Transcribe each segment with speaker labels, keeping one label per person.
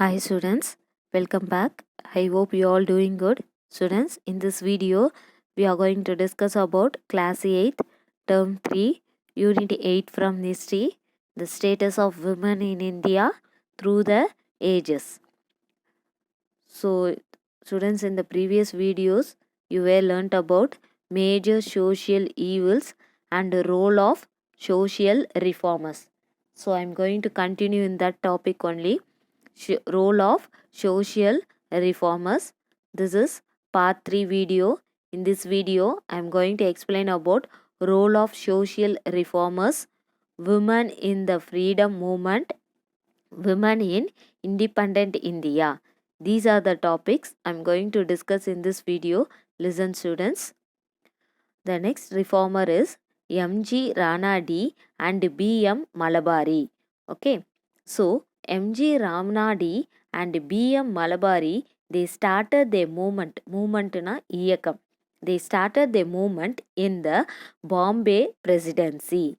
Speaker 1: Hi students, welcome back. I hope you all doing good. Students, in this video, we are going to discuss about class 8, term 3, unit 8 from history, the status of women in India through the ages. So, students, in the previous videos, you were learnt about major social evils and the role of social reformers. So, I am going to continue in that topic only. Role of social reformers. This is part 3 video. In this video, I am going to explain about role of social reformers, women in the freedom movement, women in independent India. These are the topics I am going to discuss in this video. Listen students. The next reformer is M.G. Ranade and B.M. Malabari. Okay. So, M.G. Ranade and B.M. Malabari, they started their movement. Movement-na iyakam. They started their movement in the Bombay Presidency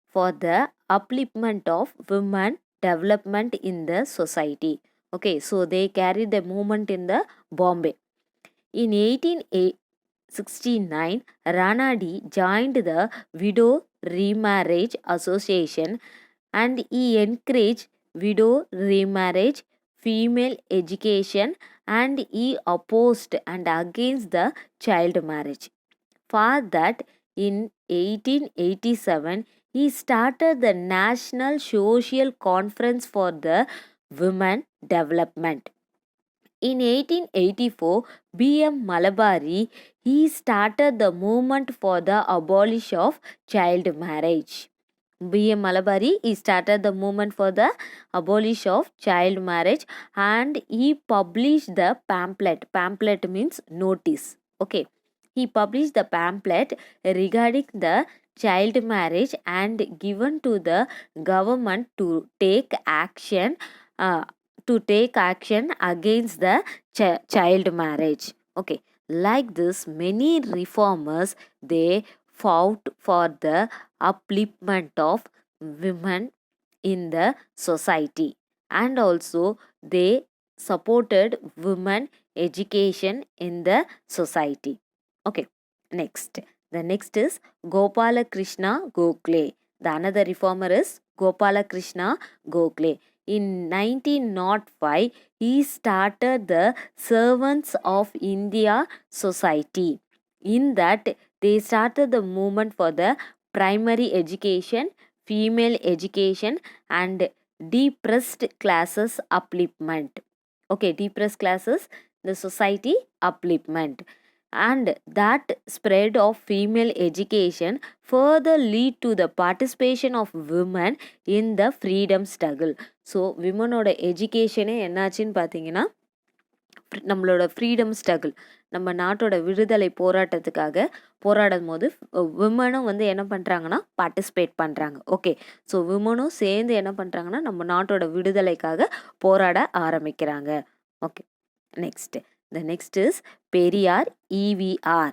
Speaker 1: for the upliftment of women development in the society. Okay, so they carried the movement in the Bombay. In 1869, Ranade joined the Widow Remarriage Association and he encouraged widow remarriage, female education, and he opposed and against the child marriage. For that, in 1887, he started the National Social Conference for the Women Development. In 1884, B.M. Malabari, he started the movement for the abolition of child marriage. B.M. Malabari, he started the movement for the abolition of child marriage and he published the pamphlet. Pamphlet means notice. Okay. He published the pamphlet regarding the child marriage and given to the government to take action against the child marriage. Okay, like this, many reformers they fought for the upliftment of women in the society and also they supported women education in the society. Okay, next. The next is Gopala Krishna Gokhale. The another reformer is Gopala Krishna Gokhale. In 1905, he started the Servants of India Society. In that, they started the movement for the primary education, female education, and depressed classes upliftment. Okay, depressed classes, the society upliftment. And that spread of female education further lead to the participation of women in the freedom struggle. So விமனோட எஜுகேஷனே என்னாச்சுன்னு பார்த்தீங்கன்னா நம்மளோட freedom struggle நம்ம நாட்டோட விடுதலை போராட்டத்துக்காக போராடும் போது விமனும் வந்து என்ன பண்ணுறாங்கன்னா பார்ட்டிசிபேட் பண்ணுறாங்க. ஓகே, ஸோ விமனும் சேர்ந்து என்ன பண்ணுறாங்கன்னா நம்ம நாட்டோட விடுதலைக்காக போராட ஆரம்பிக்கிறாங்க. Okay, next. The next is Periyar EVR.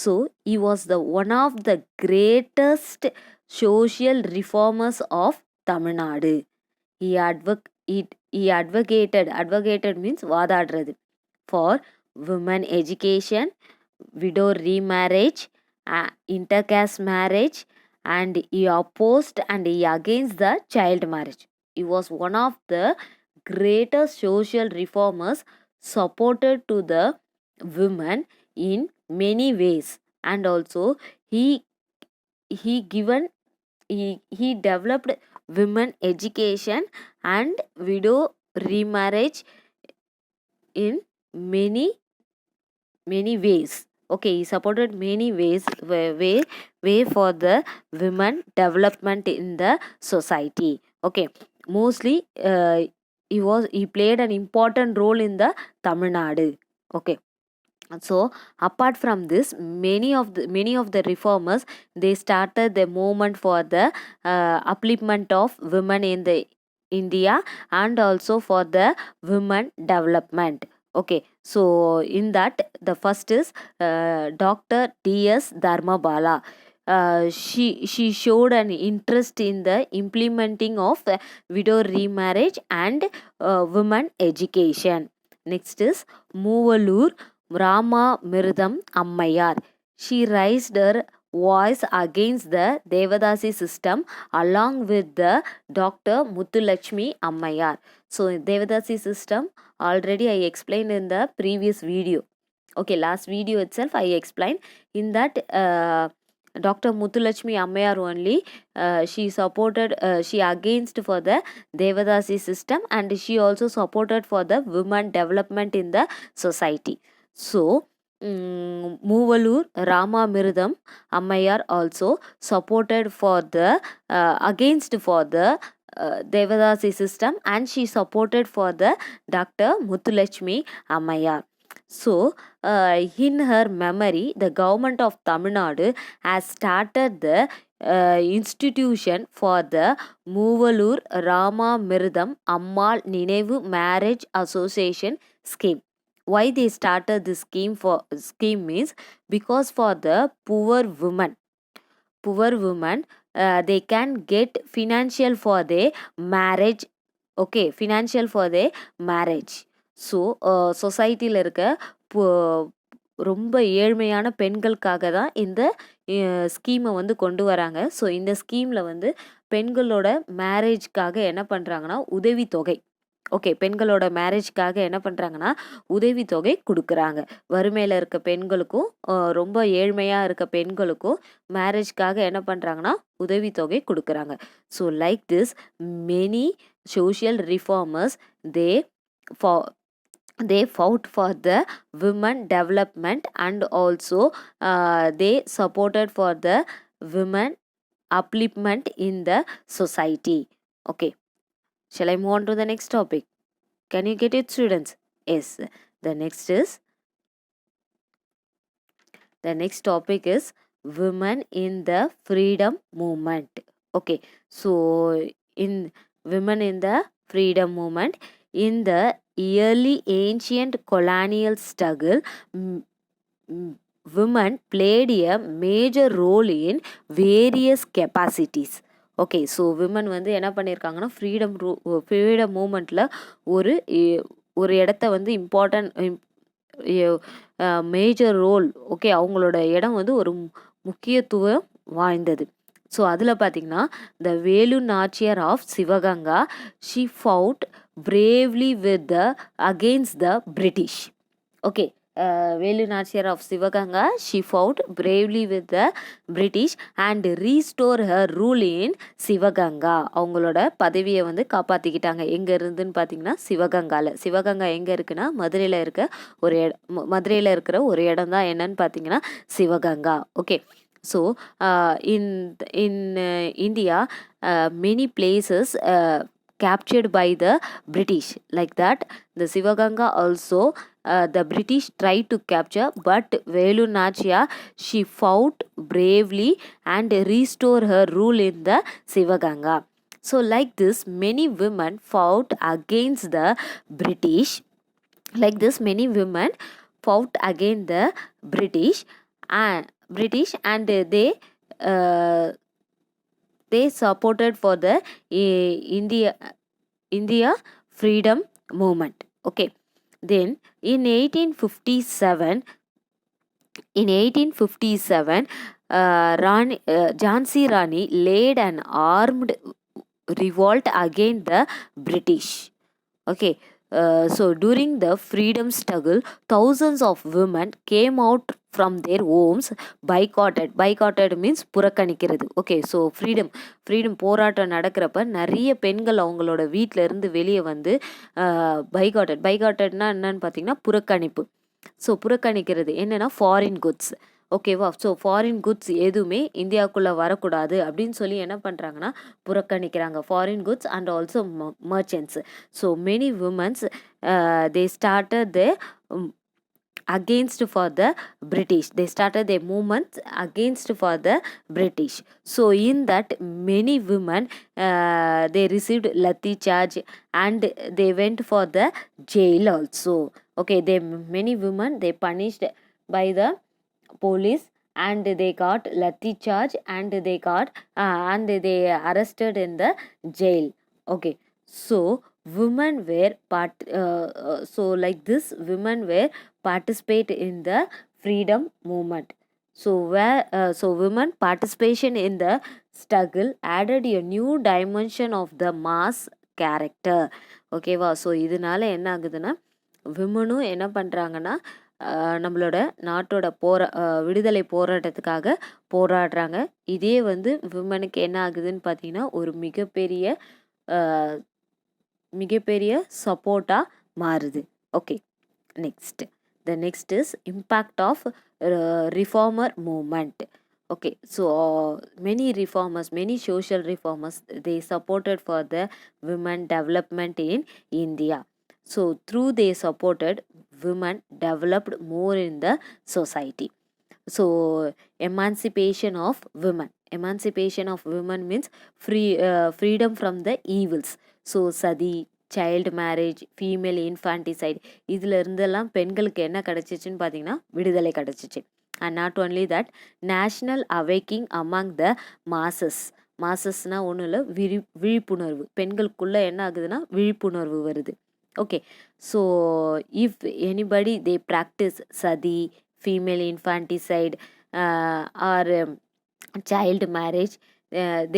Speaker 1: So he was the one of the greatest social reformers of Tamil Nadu. He advocated means வாதாடுறது for women education, widow remarriage, intercaste marriage, and he opposed and he against the child marriage. He was one of the greatest social reformers supported to the women in many ways and also he developed women education and widow remarriage in many ways. Okay, he supported many ways way for the women development in the society. Okay, mostly he played an important role in the Tamil Nadu. Okay, so apart from this, many of the reformers they started the movement for the upliftment of women in the India and also for the women development. Okay, so in that the first is Dr. D.S. Dharmabala. she showed an interest in the implementing of widow remarriage and women education. Next is Moovalur Rama Mirdam Ammayar. She raised her voice against the Devadasi system along with the Dr. Muthulakshmi Ammayar. So Devadasi system already I explained in the previous video. Okay, last video itself I explained. In that Dr. Muthulakshmi Ammayar only she supported, she against for the Devadasi system, and she also supported for the women development in the society. So Moovalur Rama Mirdam Ammayar also supported for the against for the Devadasi system, and she supported for the Dr. Muthulakshmi Ammayar. So, in her memory, the government of Tamil Nadu has started the institution for the Moovalur Rama Mirdam Ammal Ninevu Marriage Association scheme. Why they started this scheme means because for the poor women, they can get financial for their marriage. Okay, financial for their marriage. So சொசைட்டியில் இருக்க ரொம்ப ஏழ்மையான பெண்களுக்காக தான் இந்த ஸ்கீமை வந்து கொண்டு வராங்க. ஸோ இந்த ஸ்கீமில் வந்து பெண்களோட மேரேஜ்க்காக என்ன பண்ணுறாங்கன்னா உதவித்தொகை, ஓகே, பெண்களோட மேரேஜ்க்காக என்ன பண்ணுறாங்கன்னா உதவித்தொகை கொடுக்குறாங்க. வறுமையில் இருக்க பெண்களுக்கும் ரொம்ப ஏழ்மையாக இருக்க பெண்களுக்கும் மேரேஜ்க்காக என்ன பண்ணுறாங்கன்னா உதவித்தொகை கொடுக்குறாங்க. So like this many social reformers they fought for the women development, and also they supported for the women upliftment in the society. Okay, shall I move on to the next topic? Can you get it, students? Yes, the next topic is women in the freedom movement. Okay, so in women in the freedom movement, in the early ancient colonial struggle, women played a major role in various capacities. Okay, so women வந்து என்ன பண்ணியிருக்காங்கன்னா freedom மூமெண்ட்டில் ஒரு இடத்த வந்து major role, okay, அவங்களோட இடம் வந்து ஒரு முக்கியத்துவம் வாய்ந்தது. ஸோ அதில் பார்த்திங்கன்னா the Velu Nachiyar of Sivaganga, she fought bravely against the British. Okay, Velu Nachiyar of Sivaganga, she fought bravely with the British and restore her rule in Sivaganga. அவங்களோட பதவியை வந்து காப்பாற்றிக்கிட்டாங்க. எங்கே இருந்துன்னு பார்த்தீங்கன்னா சிவகங்காவில். சிவகங்கா எங்கே இருக்குன்னா மதுரையில் இருக்கிற ஒரு இடம் தான் என்னன்னு பார்த்தீங்கன்னா Sivaganga. Okay, so in India many places captured by the British. Like that, the Sivaganga also the British tried to capture, but Velu Nachiyar, she fought bravely and restore her rule in the Sivaganga. So like this, many women fought against the British. Like this, many women fought against the British and they supported for the India freedom movement. Okay, then in 1857 Jhansi Rani led an armed revolt against the British. Okay, so during the freedom struggle, thousands of women came out from their homes, boycotted means புறக்கணிக்கிறது. Okay, so freedom போராட்டம் நடக்கிறப்ப நிறைய பெண்கள் அவங்களோட வீட்டில் இருந்து வெளியே வந்து பைகாட்டட்னா என்னன்னு பார்த்தீங்கன்னா புறக்கணிப்பு. ஸோ புறக்கணிக்கிறது என்னென்னா ஃபாரின் குட்ஸ், ஓகேவா. ஸோ ஃபாரின் குட்ஸ் எதுவுமே இந்தியாவுக்குள்ளே வரக்கூடாது அப்படின்னு சொல்லி என்ன பண்ணுறாங்கன்னா புறக்கணிக்கிறாங்க, foreign goods and also merchants. So many womens they started their against for the British. They started their movements against for the British. So in that, many women they received lathi charge and they went for the jail also. Okay, many women they punished by the police and they got lathi charge, and they arrested in the jail. Okay, so women were so like this women were participate in the freedom movement. So women participation in the struggle added a new dimension of the mass character. ஓகேவா? So இதனால என்ன ஆகுதுன்னா, விமனும் என்ன பண்ணுறாங்கன்னா, நம்மளோட நாட்டோட விடுதலை போராட்டத்துக்காக போராடுறாங்க. இதே வந்து விமனுக்கு என்ன ஆகுதுன்னு பார்த்தீங்கன்னா, ஒரு மிகப்பெரிய சப்போர்ட்டாக மாறுது. Okay, next. The next is impact of reformer movement. Okay, so many reformers, many social reformers, they supported for the women development in India. So through they supported, women developed more in the society. So emancipation of women means freedom from the evils. So sadi, child marriage, female infanticide, இதில் இருந்தெல்லாம் பெண்களுக்கு என்ன கிடச்சிச்சின்னு பார்த்தீங்கன்னா விடுதலை கிடச்சிச்சு. And not only that, national awakening among the மாசஸ்னால் ஒன்றும் இல்லை, விழிப்புணர்வு. பெண்களுக்குள்ளே என்ன ஆகுதுன்னா விழிப்புணர்வு வருது. Okay, so if anybody they practice sati, female infanticide or child marriage,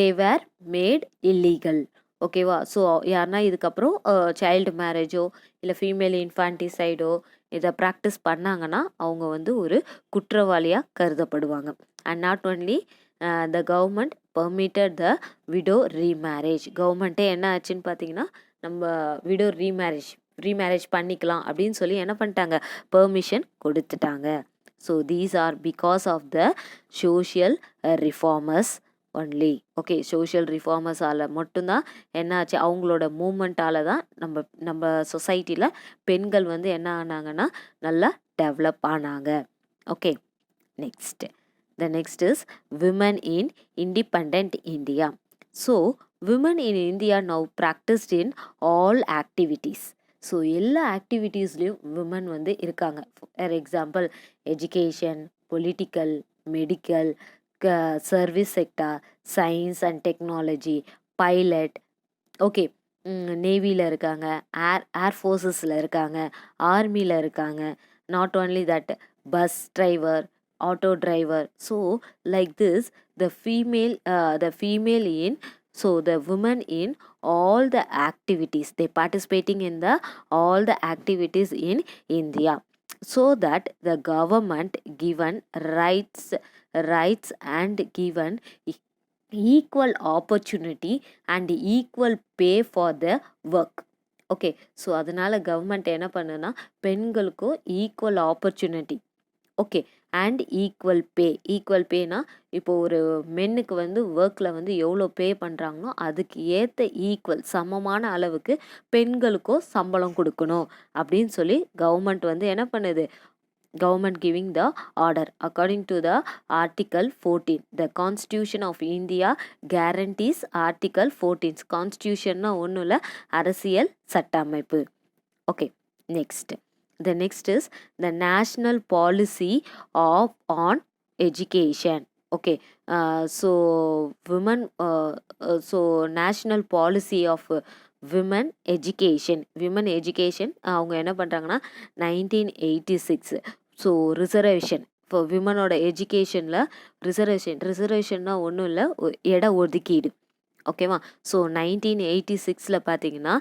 Speaker 1: they were made illegal. ஓகேவா? ஸோ யாருன்னா இதுக்கப்புறம் சைல்டு மேரேஜோ இல்லை ஃபீமேல் இன்ஃபான்டிசைடோ இதை ப்ராக்டிஸ் பண்ணாங்கன்னா அவங்க வந்து ஒரு குற்றவாளியாக கருதப்படுவாங்க. And not only the government permitted the widow remarriage. கவர்மெண்ட்டே என்ன ஆச்சுன்னு பார்த்தீங்கன்னா, நம்ம விடோ ரீமேரேஜ் பண்ணிக்கலாம் அப்படின்னு சொல்லி என்ன பண்ணிட்டாங்க, பெர்மிஷன் கொடுத்துட்டாங்க. So these are because of the social reformers only. Okay, social ரிஃபார்மர்ஸால் மட்டும்தான் என்ன ஆச்சு, அவங்களோட மூமெண்ட்டால் தான் நம்ம சொசைட்டியில் பெண்கள் வந்து என்ன ஆனாங்கன்னா நல்லா டெவலப் ஆனாங்க. Okay, next. The next is women in independent India. So women in India now practiced in all activities. ஸோ எல்லா ஆக்டிவிட்டீஸ்லேயும் விமன் வந்து இருக்காங்க. For example education, political, medical, service sector, science and technology, pilot. Okay, நேவியில் இருக்காங்க, ஏர்ஃபோர்ஸஸில் இருக்காங்க, ஆர்மியில் இருக்காங்க. Not only that, bus driver, auto driver. So like this the female in, so the women in all the activities, they participating in all the activities in India, so that the government given rights and given equal opportunity and equal pay for the work. Okay, so அதனால் government என்ன பண்ணுன்னா, பெண்களுக்கும் equal opportunity, okay, and equal பேனா இப்போ ஒரு மென்னுக்கு வந்து ஒர்க்கில் வந்து எவ்வளோ பே பண்ணுறாங்களோ அதுக்கு ஏற்ற ஈக்குவல் சமமான அளவுக்கு பெண்களுக்கும் சம்பளம் கொடுக்கணும் அப்படின்னு சொல்லி கவர்மெண்ட் வந்து என்ன பண்ணுது, government giving the order according to the article 14. The constitution of India guarantees article 14. constitution ஒன்றும் இல்லை, அரசியல் சட்டமைப்பு. Okay, next. The next is the national policy on education. Okay, so women, so national policy of women education அவங்க என்ன பண்ணுறாங்கன்னா 1986. So reservation இப்போ விமனோட எஜுகேஷனில் ரிசர்வேஷன்னா ஒன்றும் இல்லை, இட ஒதுக்கீடு. ஓகேவா? ஸோ 1986 பார்த்தீங்கன்னா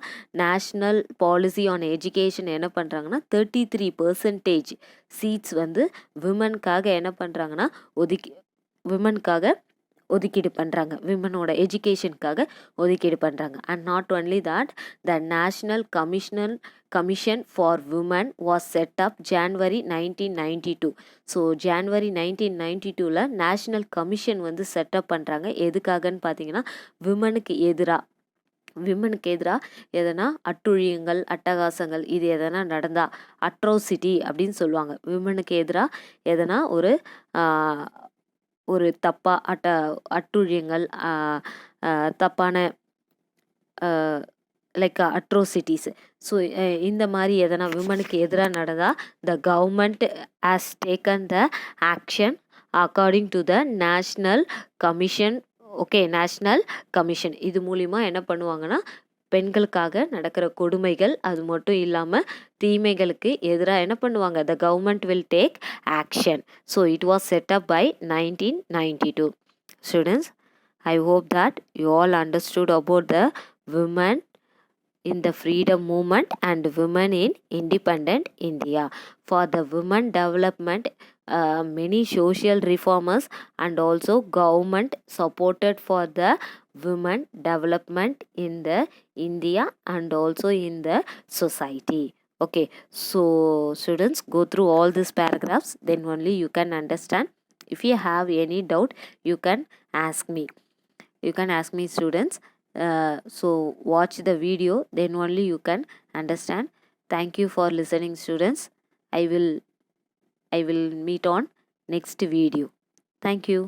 Speaker 1: நேஷ்னல் பாலிசி ஆன் எஜுகேஷன் என்ன பண்ணுறாங்கன்னா 33% சீட்ஸ் வந்து விமனுக்காக என்ன பண்ணுறாங்கன்னா விமனுக்காக ஒதுக்கீடு பண்ணுறாங்க, விமனோட எஜுகேஷனுக்காக ஒதுக்கீடு பண்ணுறாங்க. And not only that, the national commission for women was set up January 1992. So January 1992 national commission வந்து செட்டப் பண்ணுறாங்க. எதுக்காகன்னு பார்த்தீங்கன்னா, விமனுக்கு எதிராக எதனா அட்டுழியங்கள், அட்டகாசங்கள் இது எதனா நடந்தா, அட்ரோசிட்டி அப்படின்னு சொல்லுவாங்க. விமனுக்கு எதிராக எதனா ஒரு அட்டுழியங்கள், தப்பான லைக் அட்ரோசிட்டிஸ். ஸோ இந்த மாதிரி எதனா விமனுக்கு எதிராக நடந்தால் the government has taken the action according to the national commission. Okay, national commission. இது மூலிமா என்ன பண்ணுவாங்கன்னா, பெண்களுக்காக நடக்கிற கொடுமைகள் அது மட்டும் இல்லாமல் தீமைகளுக்கு எதிராக என்ன பண்ணுவாங்க, the government will take action. So it was set up by 1992. Students, I hope that you all understood about the women in the freedom movement and women in independent India. For the women development, many social reformers and also government supported for the women development in the India and also in the society. Okay, so students, go through all these paragraphs, then only you can understand. If you have any doubt, you can ask me. Students. So watch the video, then only you can understand. Thank you for listening, students. I will meet on next video. Thank you.